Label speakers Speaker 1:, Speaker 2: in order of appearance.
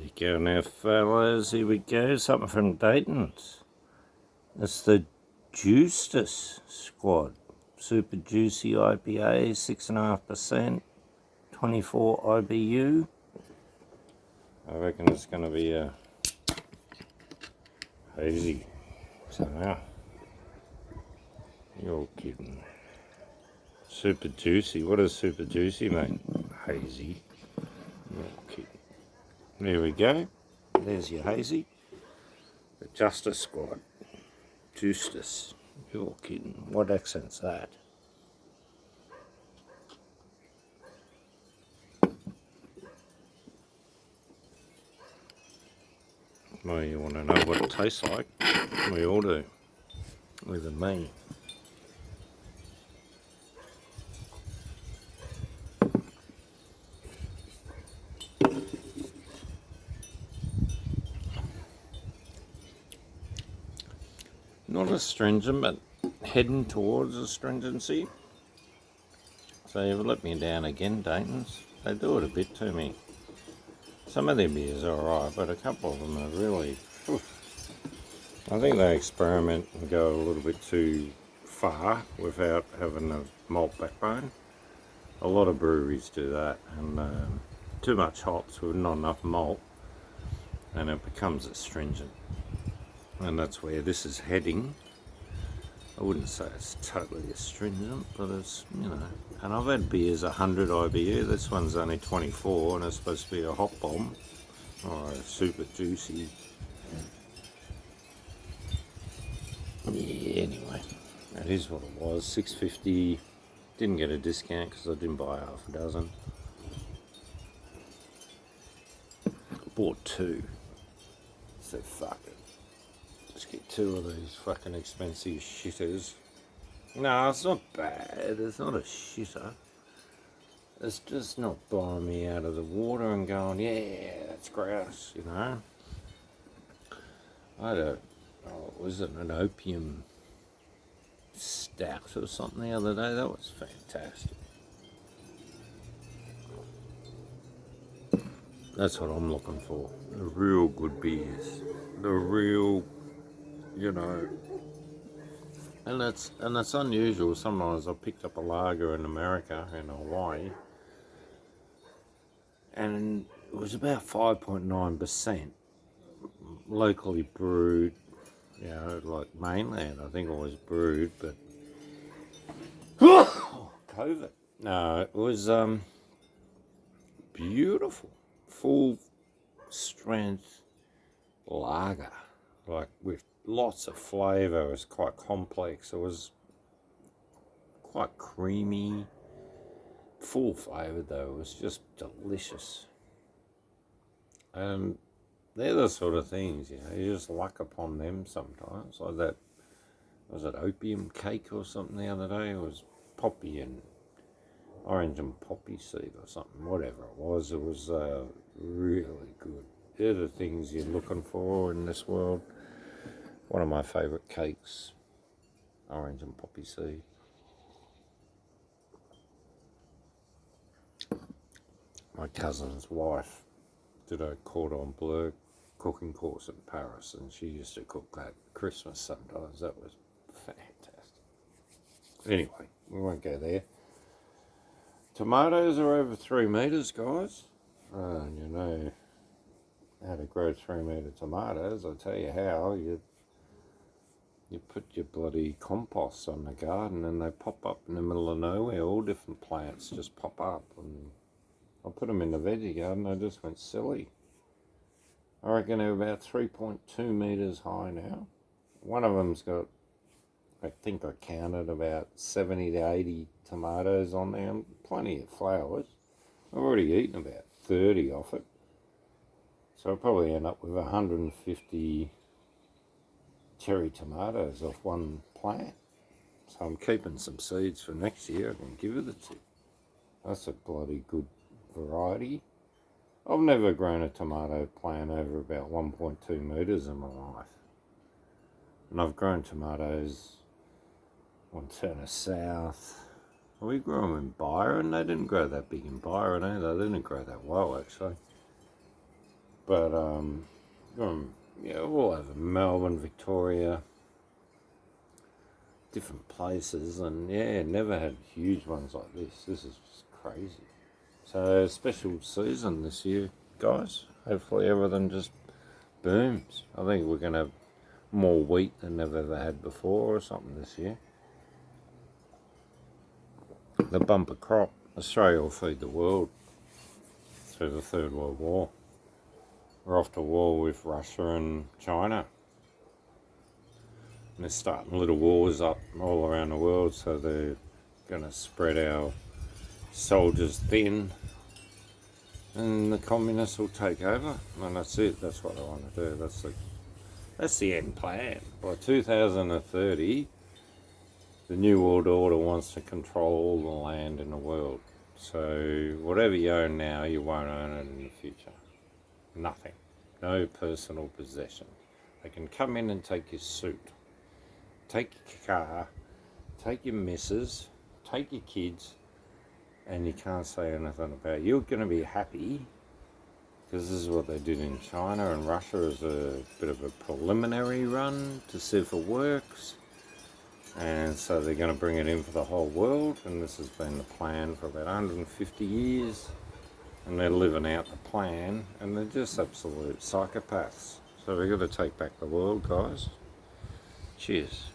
Speaker 1: you go now, fellas. Here we go. Something from Daintons. It's the Juicetice squad. Super juicy IPA, 6.5%, 24 IBU. I reckon it's going to be a hazy. So now, you're kidding. Super juicy. What does super juicy mean? Hazy. You're kidding. There we go. There's your hazy. The Justice Squad. Juicetice. You're kidding. What accent's that? Well, you want to know what it tastes like? We all do. Even me. Not astringent, but heading towards astringency. So you've let me down again, Daintons. They do it a bit to me. Some of their beers are alright, but a couple of them are really... I think they experiment and go a little bit too far without having a malt backbone. A lot of breweries do that, and too much hops with not enough malt, and it becomes astringent. And that's where this is heading. I wouldn't say it's totally astringent, but it's, you know. And I've had beers 100 IBU. This one's only 24, and it's supposed to be a hop bomb or a super juicy. Yeah, anyway, that is what it was. $6.50. Didn't get a discount because I didn't buy half a dozen. Bought two. So fuck it. Just get two of these fucking expensive shitters. No, it's not bad. It's not a shitter. It's just not blowing me out of the water and going, yeah, that's gross, you know. I had a, was it an opium stout or something the other day? That was fantastic. That's what I'm looking for. The real good beers. The real, you know. And that's unusual. Sometimes I picked up a lager in America, in Hawaii, and it was about 5.9% locally brewed. You know, like mainland, I think it was brewed, but COVID. No, it was beautiful, full strength lager, like with lots of flavour. It was quite complex. It was quite creamy, full flavoured though. It was just delicious. And they're the sort of things, you know, you just luck upon them sometimes. Like that, was it opium cake or something the other day? It was poppy and orange and poppy seed or something, whatever it was. It was really good. They're the things you're looking for in this world. One of my favourite cakes, orange and poppy seed. My cousin's wife did a cordon bleu cooking course in Paris, and she used to cook that at Christmas sometimes. That was fantastic. Anyway, we won't go there. Tomatoes are over 3 metres, guys. And you know how to grow 3 metre tomatoes. I'll tell you how. You put your bloody compost on the garden and they pop up in the middle of nowhere. All different plants just pop up. And I put them in the veggie garden. They just went silly. I reckon they're about 3.2 metres high now. One of them's got, I think I counted about 70 to 80 tomatoes on there. Plenty of flowers. I've already eaten about 30 off it. So I'll probably end up with 150 cherry tomatoes off one plant. So I'm keeping some seeds for next year. I can give it to you. That's a bloody good variety. I've never grown a tomato plant over about 1.2 metres in my life. And I've grown tomatoes on Turner South. We grew them in Byron. They didn't grow that big in Byron either. They didn't grow that well, actually. But yeah, all over Melbourne, Victoria, different places, and yeah, never had huge ones like this. This is just crazy. So special season this year, guys. Hopefully everything just booms. I think we're gonna have more wheat than they've ever had before or something this year. The bumper crop. Australia will feed the world through the Third World War. We're off to war with Russia and China. And they're starting little wars up all around the world, so they're going to spread our soldiers thin, and the communists will take over. And that's it. That's what they want to do. That's the end plan. By 2030, the New World Order wants to control all the land in the world. So whatever you own now, you won't own it in the future. Nothing. No personal possession. They can come in and take your suit, take your car, take your missus, take your kids, and you can't say anything about it. You're going to be happy, because this is what they did in China and Russia as a bit of a preliminary run to see if it works. And so they're going to bring it in for the whole world, and this has been the plan for about 150 years, and they're living out the plan, and they're just absolute psychopaths. So we've got to take back the world, guys. Cheers.